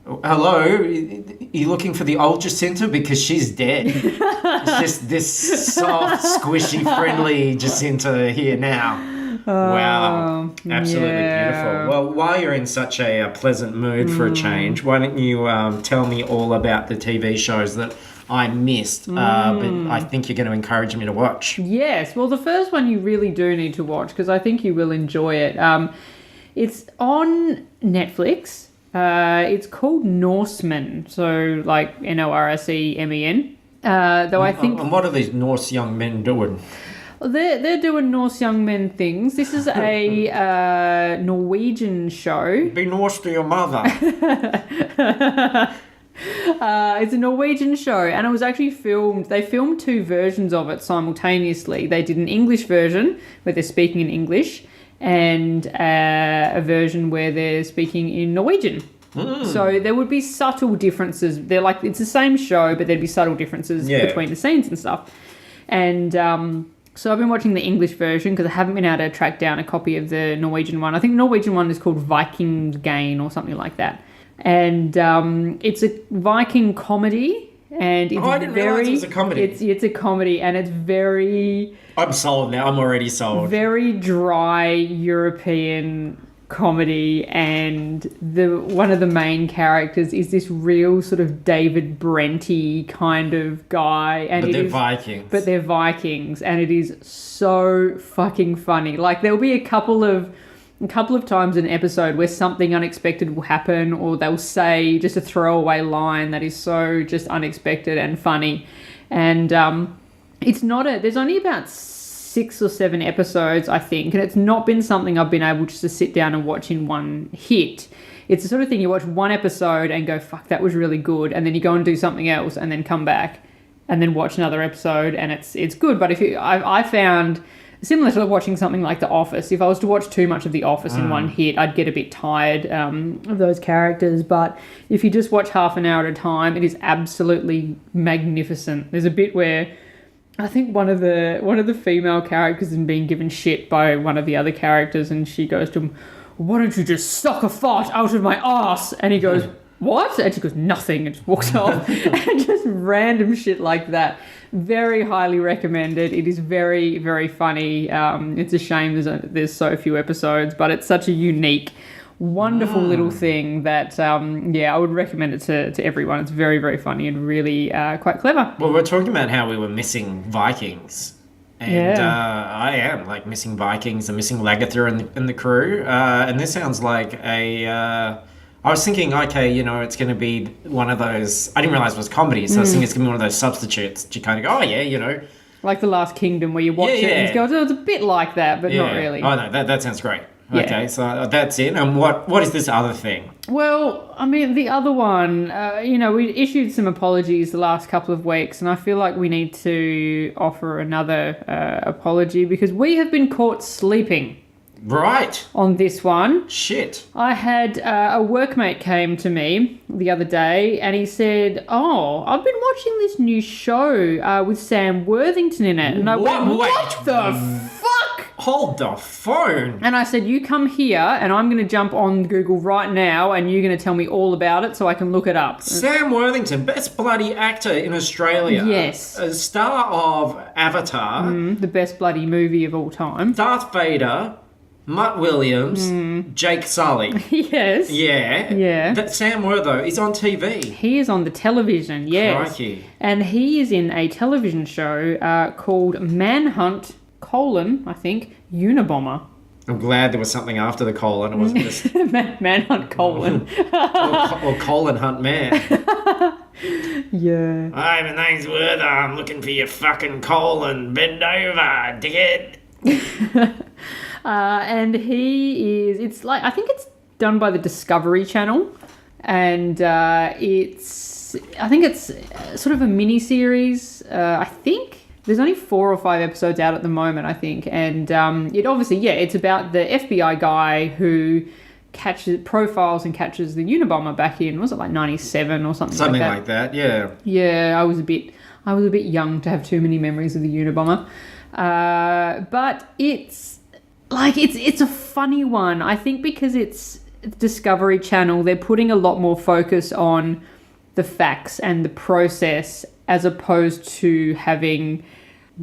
Hello, you looking for the old Jacinta? Because she's dead. It's just this soft, squishy, friendly Jacinta here now. Wow. Absolutely yeah. beautiful. Well, while you're in such a pleasant mood for a change, why don't you tell me all about the TV shows that I missed, but I think you're going to encourage me to watch. Yes. Well, the first one you really do need to watch because I think you will enjoy it. It's on Netflix. It's called Norseman, so like Norsemen. Though I think... And what are these Norse young men doing? They're doing Norse young men things. This is a Norwegian show. Be Norse to your mother. It's a Norwegian show, and it was actually filmed. They filmed two versions of it simultaneously. They did an English version where they're speaking in English, and a version where they're speaking in Norwegian. So there would be subtle differences. They're like, it's the same show, but there'd be subtle differences between the scenes and stuff. And so I've been watching the English version because I haven't been able to track down a copy of the Norwegian one. I think the Norwegian one is called Viking's Gain or something like that. And it's a Viking comedy. And it's I didn't realise it was a comedy. It's a comedy, and it's very... I'm sold now. I'm already sold. Very dry European comedy, and one of the main characters is this real sort of David Brenty kind of guy. And But they're Vikings. But they're Vikings, and it is so fucking funny. Like, there'll be a couple of times in an episode where something unexpected will happen, or they'll say just a throwaway line that is so just unexpected and funny. And there's only about 6 or 7 episodes, I think, and it's not been something I've been able just to sit down and watch in one hit. It's the sort of thing you watch one episode and go, fuck, that was really good, and then you go and do something else and then come back and then watch another episode, and it's good. But I found, similar to watching something like The Office, if I was to watch too much of The Office in one hit, I'd get a bit tired of those characters. But if you just watch half an hour at a time, it is absolutely magnificent. There's a bit where I think one of the female characters is being given shit by one of the other characters, and she goes to him, "Why don't you just suck a fart out of my arse?" And he goes, "What?" And she goes, "Nothing," and just walks off. And just random shit like that. Very highly recommended. It is very, very funny. It's a shame there's so few episodes, but it's such a unique, wonderful little thing that, I would recommend it to everyone. It's very, very funny and really quite clever. Well, we're talking about how we were missing Vikings. And I am, like, missing Vikings and missing Lagertha and the crew. And this sounds like I was thinking, okay, it's going to be one of those... I didn't realise it was comedy, so I was thinking it's going to be one of those substitutes. You kind of go, oh, yeah, Like The Last Kingdom, where you watch it and you go, oh, it's a bit like that, but not really. Oh, no, that sounds great. Yeah. Okay, so that's it. And what is this other thing? Well, I mean, the other one, we issued some apologies the last couple of weeks, and I feel like we need to offer another apology because we have been caught sleeping. Right. On this one. Shit. I had a workmate came to me the other day and he said, "Oh, I've been watching this new show with Sam Worthington in it." And I went, "What the fuck?" Hold the phone. And I said, "You come here and I'm going to jump on Google right now and you're going to tell me all about it so I can look it up." Sam Worthington, best bloody actor in Australia. Yes. A star of Avatar. The best bloody movie of all time. Darth Vader. Mutt Williams, Jake Sully. Yes. Yeah. Yeah. That Sam Wortho is on TV. He is on the television, yes. Crikey. And he is in a television show called Man Hunt, I think, Unabomber. I'm glad there was something after the colon. It wasn't just... Man Hunt, colon. or colon hunt man. Yeah. Hi, my name's Wortho. I'm looking for your fucking colon. Bend over, dickhead. And he is, it's like, I think it's done by the Discovery Channel, and I think it's sort of a mini-series. I think there's only 4 or 5 episodes out at the moment, I think, and it obviously, it's about the FBI guy who profiles and catches the Unabomber back in, was it like 97 or something like that? Something like that, yeah. Yeah, I was a bit young to have too many memories of the Unabomber. But it's a funny one. I think because it's Discovery Channel, they're putting a lot more focus on the facts and the process as opposed to having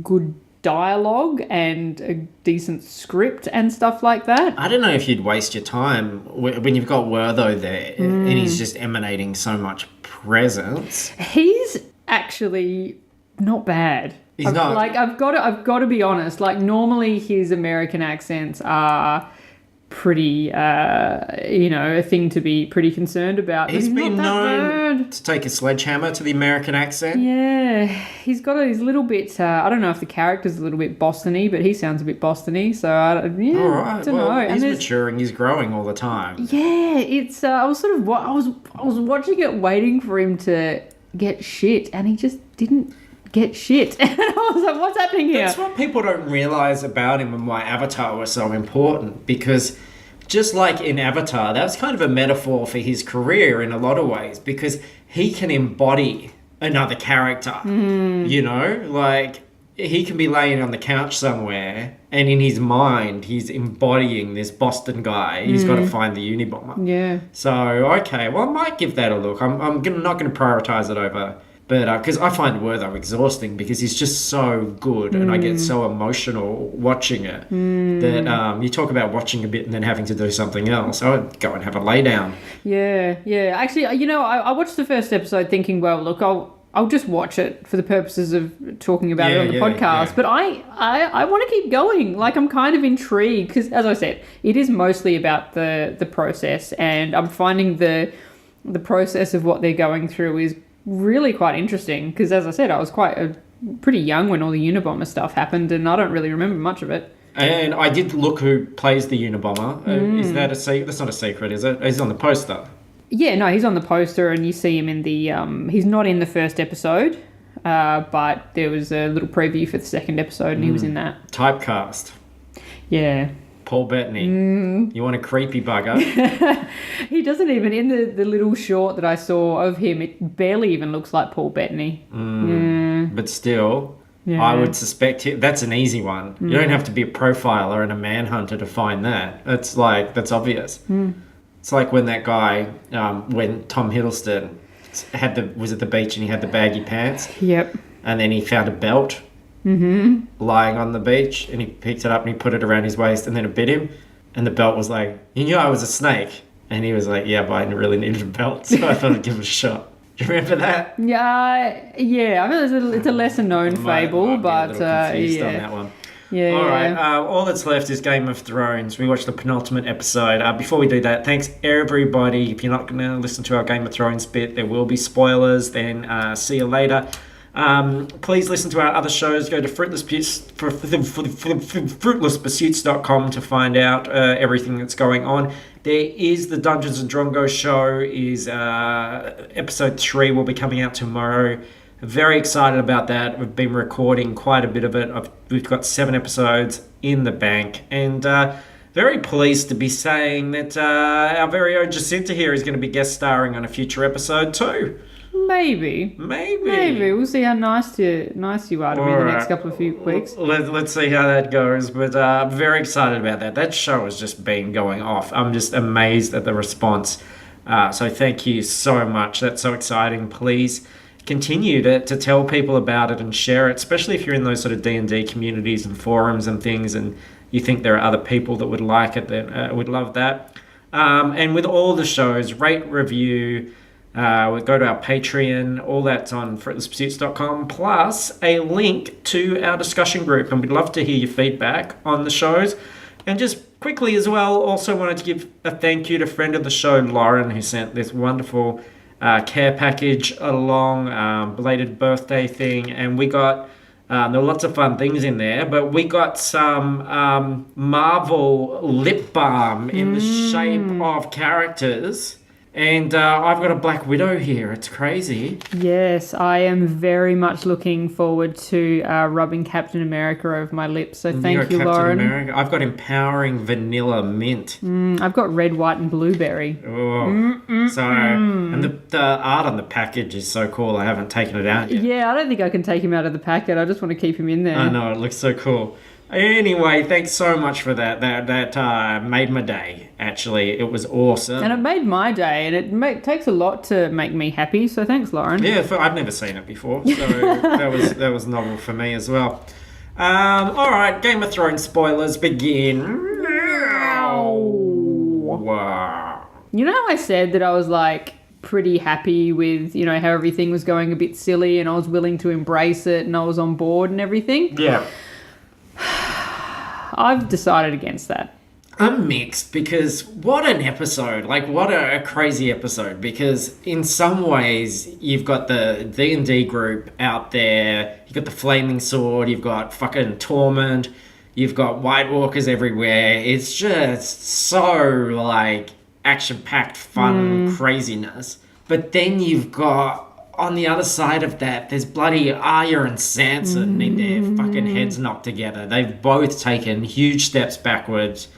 good dialogue and a decent script and stuff like that. I don't know if you'd waste your time when you've got Wortho there and he's just emanating so much presence. He's actually not bad. He's not. Like, I've got to be honest. Like, normally his American accents are pretty, a thing to be pretty concerned about. He's been not that known bad. to take a sledgehammer to the American accent. Yeah, he's got his little bit. I don't know if the character's a little bit Boston-y, but he sounds a bit Boston-y. So I don't know. He's maturing. He's growing all the time. Yeah, it's. I was sort of. I was watching it, waiting for him to get shit, and he just didn't get shit. And I was like, what's happening here? That's what people don't realise about him and why Avatar was so important, because just like in Avatar, that was kind of a metaphor for his career in a lot of ways, because he can embody another character, like he can be laying on the couch somewhere and in his mind he's embodying this Boston guy. He's got to find the Unabomber. Yeah. So, okay, well, I might give that a look. I'm not going to prioritise it over... But because I find Wortho exhausting because he's just so good and I get so emotional watching it that you talk about watching a bit and then having to do something else. I would go and have a lay down. Yeah. Actually, I watched the first episode thinking, well, look, I'll just watch it for the purposes of talking about it on the podcast. Yeah. But I want to keep going. Like, I'm kind of intrigued because, as I said, it is mostly about the process, and I'm finding the process of what they're going through is really quite interesting because, as I said, I was pretty young when all the Unabomber stuff happened, and I don't really remember much of it. And I did look who plays the Unabomber. Is that a secret? That's not a secret, is it? He's on the poster. Yeah, no, he's on the poster, and you see him in the... he's not in the first episode, but there was a little preview for the second episode, and he was in that. Typecast. Yeah. Paul Bettany. You want a creepy bugger? He doesn't even, in the little short that I saw of him, it barely even looks like Paul Bettany. But still, I would suspect that's an easy one. You don't have to be a profiler and a manhunter to find that. That's obvious. It's like when that guy, when Tom Hiddleston was at the beach and he had the baggy pants. Yep. And then he found a belt. Lying on the beach, and he picked it up and he put it around his waist, and then it bit him, and the belt was like, you knew I was a snake, and he was like, yeah, but I really needed a belt, so I thought I'd give it a shot. Do you remember that? Yeah. I mean, it's a lesser known fable, but on that one. Yeah. All right. All that's left is Game of Thrones. We watched the penultimate episode. Before we do that, thanks everybody. If you're not going to listen to our Game of Thrones bit, there will be spoilers. Then see you later. Please listen to our other shows. Go to fruitlesspursuits.com to find out everything that's going on. There is the Dungeons and Drongos show. Episode 3 will be coming out tomorrow. Very excited about that. We've been recording quite a bit of it. We've got 7 episodes in the bank, and very pleased to be saying that our very own Jacinta here is going to be guest starring on a future episode too. Maybe. We'll see how nice you are to me the next couple of few weeks. Let's see how that goes. But I'm very excited about that. That show has just been going off. I'm just amazed at the response. So thank you so much. That's so exciting. Please continue to tell people about it and share it, especially if you're in those sort of D&D communities and forums and things, and you think there are other people that would like it, that would love that. And with all the shows, rate, review... we go to our Patreon, all that's on fruitlesspursuits.com, plus a link to our discussion group, and we'd love to hear your feedback on the shows. And just quickly as well, also wanted to give a thank you to friend of the show, Lauren, who sent this wonderful care package along, belated birthday thing, and we got there were lots of fun things in there, but we got some Marvel lip balm in the shape of characters. And I've got a Black Widow here. It's crazy. Yes, I am very much looking forward to rubbing Captain America over my lips. So thank you, Lauren. America. I've got Empowering Vanilla Mint. I've got Red, White, and Blueberry. And the art on the package is so cool. I haven't taken it out yet. Yeah, I don't think I can take him out of the packet. I just want to keep him in there. I know, it looks so cool. Anyway, thanks so much for that. That made my day, actually. It was awesome. And it made my day, and it takes a lot to make me happy, so thanks, Lauren. Yeah, I've never seen it before, so that was novel for me as well. All right, Game of Thrones spoilers begin. Wow. You know how I said that I was like pretty happy with, you know, how everything was going a bit silly and I was willing to embrace it and I was on board and everything? Yeah. I've decided against that. I'm mixed because what an episode. Like, what a crazy episode. Because in some ways, you've got the D&D group out there. You've got the Flaming Sword. You've got fucking Torment. You've got White Walkers everywhere. It's just so, like, action-packed fun craziness. But then you've got, on the other side of that, there's bloody Arya and Sansa need their fucking heads knocked together. They've both taken huge steps backwards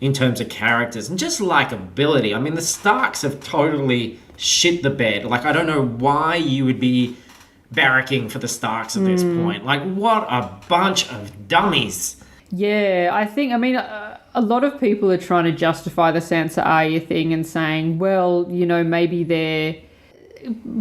in terms of characters and just likability. I mean, the Starks have totally shit the bed. Like, I don't know why you would be barracking for the Starks at this point. Like, what a bunch of dummies. Yeah, I think, I mean, a lot of people are trying to justify the Sansa Arya thing and saying, well, you know, maybe they're,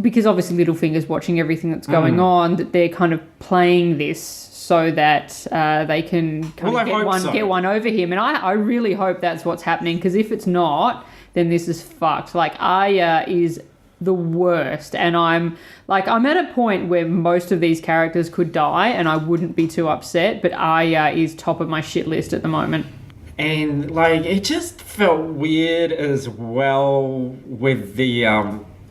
because obviously Littlefinger's watching everything that's going on, that they're kind of playing this so that they can kind of get one over him. And I really hope that's what's happening, because if it's not, then this is fucked. Like, Arya is the worst, and I'm at a point where most of these characters could die and I wouldn't be too upset, but Arya is top of my shit list at the moment. And, like, it just felt weird as well with the,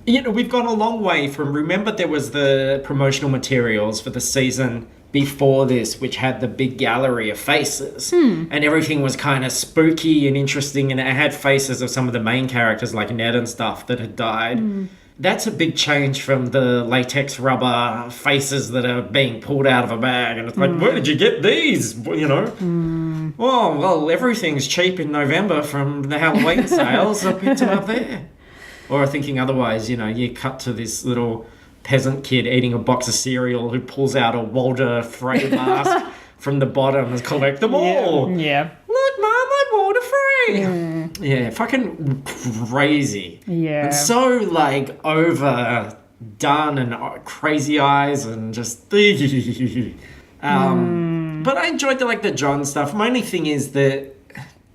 you know, we've gone a long way from, remember there was the promotional materials for the season before this, which had the big gallery of faces, and everything was kind of spooky and interesting, and it had faces of some of the main characters like Ned and stuff that had died. That's a big change from the latex rubber faces that are being pulled out of a bag, and it's like, where did you get these? You know? Oh, well, everything's cheap in November from the Halloween sales. I picked them up there. Or thinking otherwise, you know, you cut to this little peasant kid eating a box of cereal who pulls out a Walter Frey mask from the bottom and collect them all. Yeah. Look, Mom, I'm Walter Frey. Yeah, fucking crazy. Yeah. And so, like, overdone and crazy eyes and just... But I enjoyed the John stuff. My only thing is that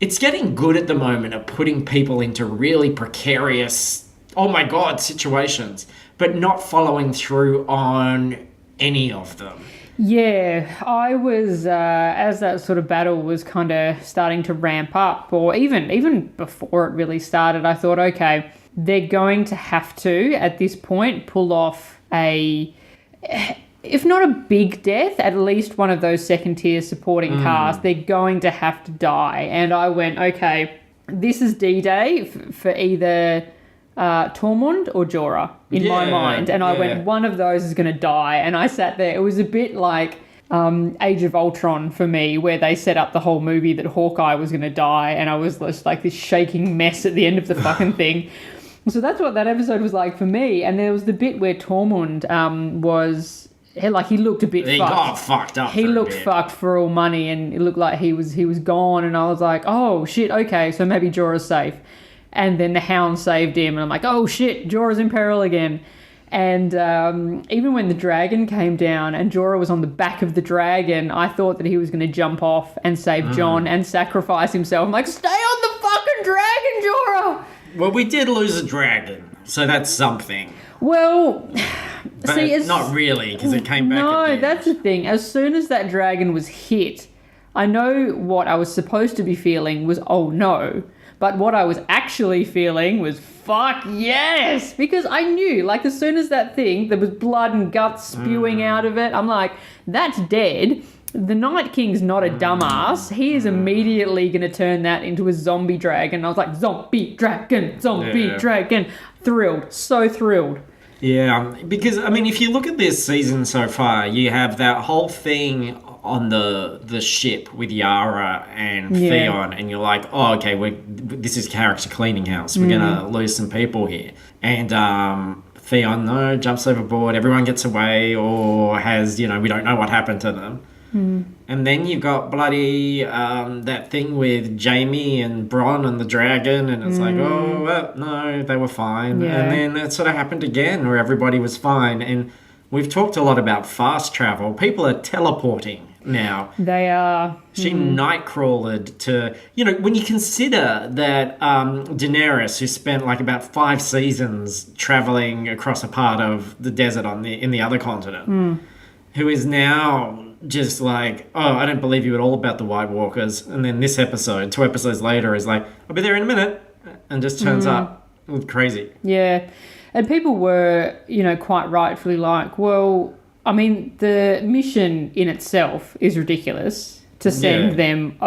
it's getting good at the moment at putting people into really precarious, oh my God, situations, but not following through on any of them. Yeah, I was, as that sort of battle was kind of starting to ramp up, or even before it really started, I thought, okay, they're going to have to, at this point, pull off a, if not a big death, at least one of those second-tier supporting cast. They're going to have to die. And I went, okay, this is D-Day for either Tormund or Jorah in my mind, and I went, one of those is going to die. And I sat there, it was a bit like Age of Ultron for me, where they set up the whole movie that Hawkeye was going to die, and I was just like this shaking mess at the end of the fucking thing. So that's what that episode was like for me. And there was the bit where Tormund was, like, he looked a bit fucked. He got fucked up. He looked fucked for all money, and it looked like he was gone, and I was like, oh shit, okay, so maybe Jorah's safe. And then the Hound saved him, and I'm like, oh shit, Jorah's in peril again. And even when the dragon came down and Jorah was on the back of the dragon, I thought that he was going to jump off and save Jon and sacrifice himself. I'm like, stay on the fucking dragon, Jorah! Well, we did lose a dragon, so that's something. Well, but see, not really, because it came back. No, that's the thing. As soon as that dragon was hit, I know what I was supposed to be feeling was, oh no. But what I was actually feeling was, fuck yes! Because I knew, like, as soon as that thing, there was blood and guts spewing out of it, I'm like, that's dead. The Night King's not a dumbass. He is immediately going to turn that into a zombie dragon. I was like, zombie dragon, dragon. Thrilled. So thrilled. Yeah, because, I mean, if you look at this season so far, you have that whole thing on the ship with Yara and Theon, and you're like, oh, okay, this is character cleaning house. We're going to lose some people here. And Theon, jumps overboard, everyone gets away, or has, we don't know what happened to them. And then you got bloody that thing with Jaime and Bronn and the dragon, and it's like, oh, well, no, they were fine. Yeah. And then it sort of happened again where everybody was fine. And we've talked a lot about fast travel. People are teleporting now. They are. She nightcrawled to, when you consider that Daenerys, who spent like about 5 seasons traveling across a part of the desert in the other continent, who is now just like, oh, I don't believe you at all about the White Walkers. And then this episode, 2 episodes later, is like, I'll be there in a minute, and just turns up. It was crazy. Yeah. And people were, quite rightfully like, well, I mean, the mission in itself is ridiculous to send them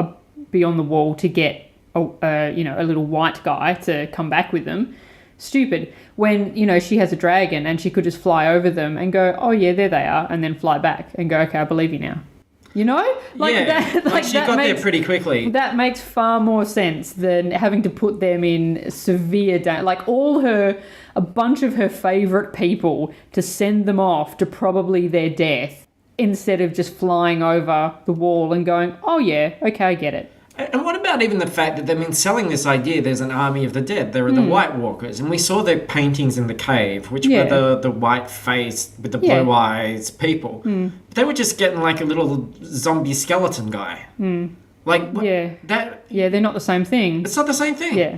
beyond the wall to get a little white guy to come back with them. Stupid. When, she has a dragon and she could just fly over them and go, oh yeah, there they are, and then fly back and go, okay, I believe you now. She got there pretty quickly. That makes far more sense than having to put them in severe danger. Like a bunch of her favourite people to send them off to probably their death instead of just flying over the wall and going, oh yeah, okay, I get it. And what about even the fact that they've been selling this idea there's an army of the dead? There are the White Walkers. And we saw their paintings in the cave, which were the white-faced with the blue eyes people. But they were just getting like a little zombie skeleton guy. Like, they're not the same thing. It's not the same thing. Yeah.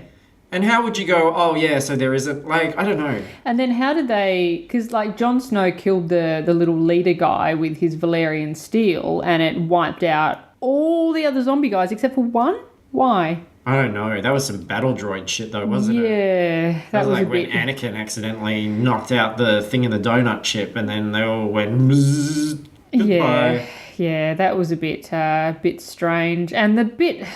And how would you go, oh yeah, so there isn't, like, I don't know. And then how did they, because like Jon Snow killed the little leader guy with his Valyrian steel and it wiped out all the other zombie guys except for one? Why? I don't know. That was some battle droid shit though, wasn't it? Yeah. That was like when Anakin accidentally knocked out the thing in the donut chip and then they all went bzzz, goodbye. Yeah, that was a bit strange. And the bit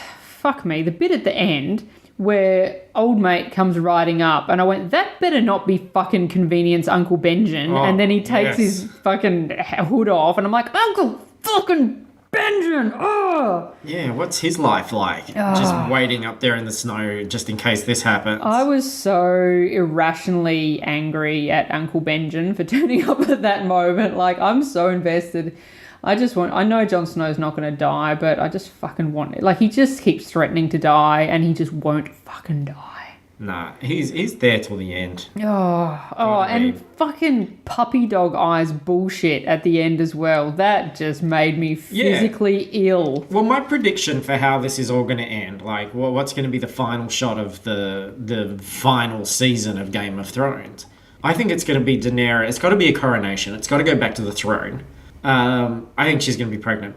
at the end where old mate comes riding up and I went, that better not be fucking Convenience Uncle Benjen. And then he takes his fucking hood off and I'm like, Uncle fucking Benjen! Oh! Yeah, what's his life like? Just waiting up there in the snow just in case this happens. I was so irrationally angry at Uncle Benjen for turning up at that moment. Like, I'm so invested. I know Jon Snow's not going to die, but I just fucking want it. Like, he just keeps threatening to die and he just won't fucking die. Nah, he's there till the end. And fucking puppy dog eyes bullshit at the end as well. That just made me physically ill. Well, my prediction for how this is all going to end, like what's going to be the final shot of the final season of Game of Thrones, I think it's going to be Daenerys. It's got to be a coronation. It's got to go back to the throne. I think she's going to be pregnant.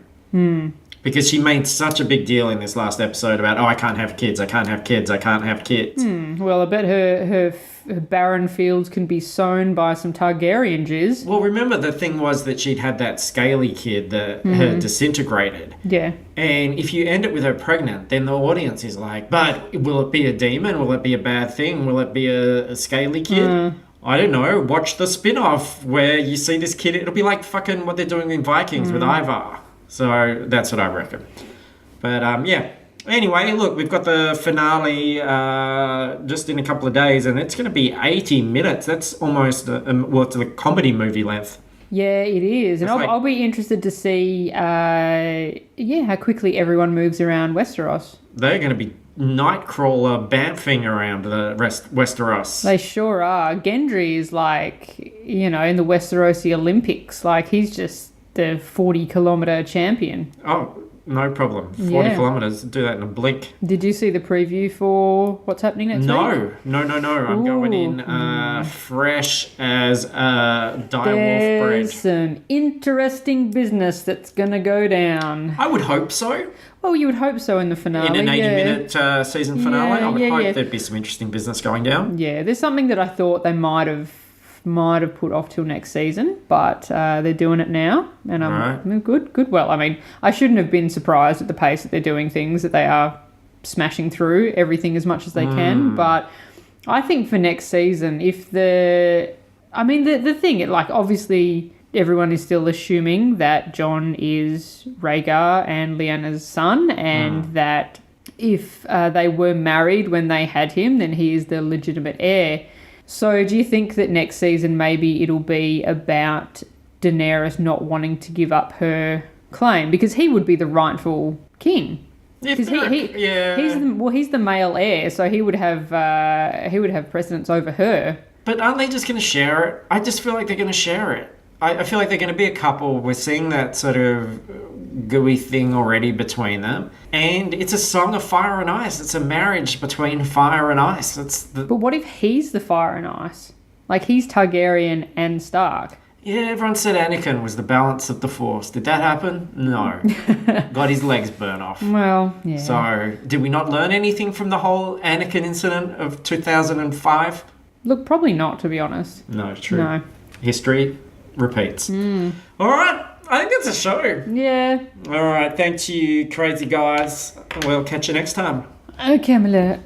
Because she made such a big deal in this last episode about, I can't have kids, I can't have kids, I can't have kids. Well, I bet her barren fields can be sown by some Targaryen jizz. Well, remember the thing was that she'd had that scaly kid that had disintegrated. Yeah. And if you end it with her pregnant, then the audience is like, but will it be a demon? Will it be a bad thing? Will it be a scaly kid? I don't know. Watch the spin-off where you see this kid. It'll be like fucking what they're doing in Vikings with Ivar. So that's what I reckon. But anyway, look, we've got the finale just in a couple of days and it's going to be 80 minutes. That's almost it's a comedy movie length. Yeah, it is. And I'll be interested to see how quickly everyone moves around Westeros. They're going to be nightcrawler bamfing around the Westeros. They sure are. Gendry is like, in the Westerosi Olympics. Like, he's just the 40-kilometre champion. Oh, no problem. 40 kilometres, do that in a blink. Did you see the preview for what's happening next week? No. I'm going in fresh as direwolf bread. There's some interesting business that's going to go down. I would hope so. Well, you would hope so in the finale. In an 80-minute season finale, I would hope there'd be some interesting business going down. Yeah, there's something that I thought they might have put off till next season, but they're doing it now, and I'm good. Well, I mean, I shouldn't have been surprised at the pace that they're doing things, that they are smashing through everything as much as they can. But I think for next season, the thing, obviously everyone is still assuming that Jon is Rhaegar and Lyanna's son, and that if they were married when they had him, then he is the legitimate heir. So do you think that next season maybe it'll be about Daenerys not wanting to give up her claim? Because he would be the rightful king. Because he's the male heir, so he would have precedence over her. But aren't they just going to share it? I just feel like they're going to share it. I feel like they're going to be a couple. We're seeing that sort of gooey thing already between them. And it's a song of fire and ice. It's a marriage between fire and ice. But what if he's the fire and ice? Like, he's Targaryen and Stark. Yeah, everyone said Anakin was the balance of the Force. Did that happen? No. Got his legs burnt off. Well, yeah. So, did we not learn anything from the whole Anakin incident of 2005? Look, probably not, to be honest. No, true. No. History repeats. All right. I think that's a show. Yeah. All right. Thank you, crazy guys. We'll catch you next time. Okay, my love.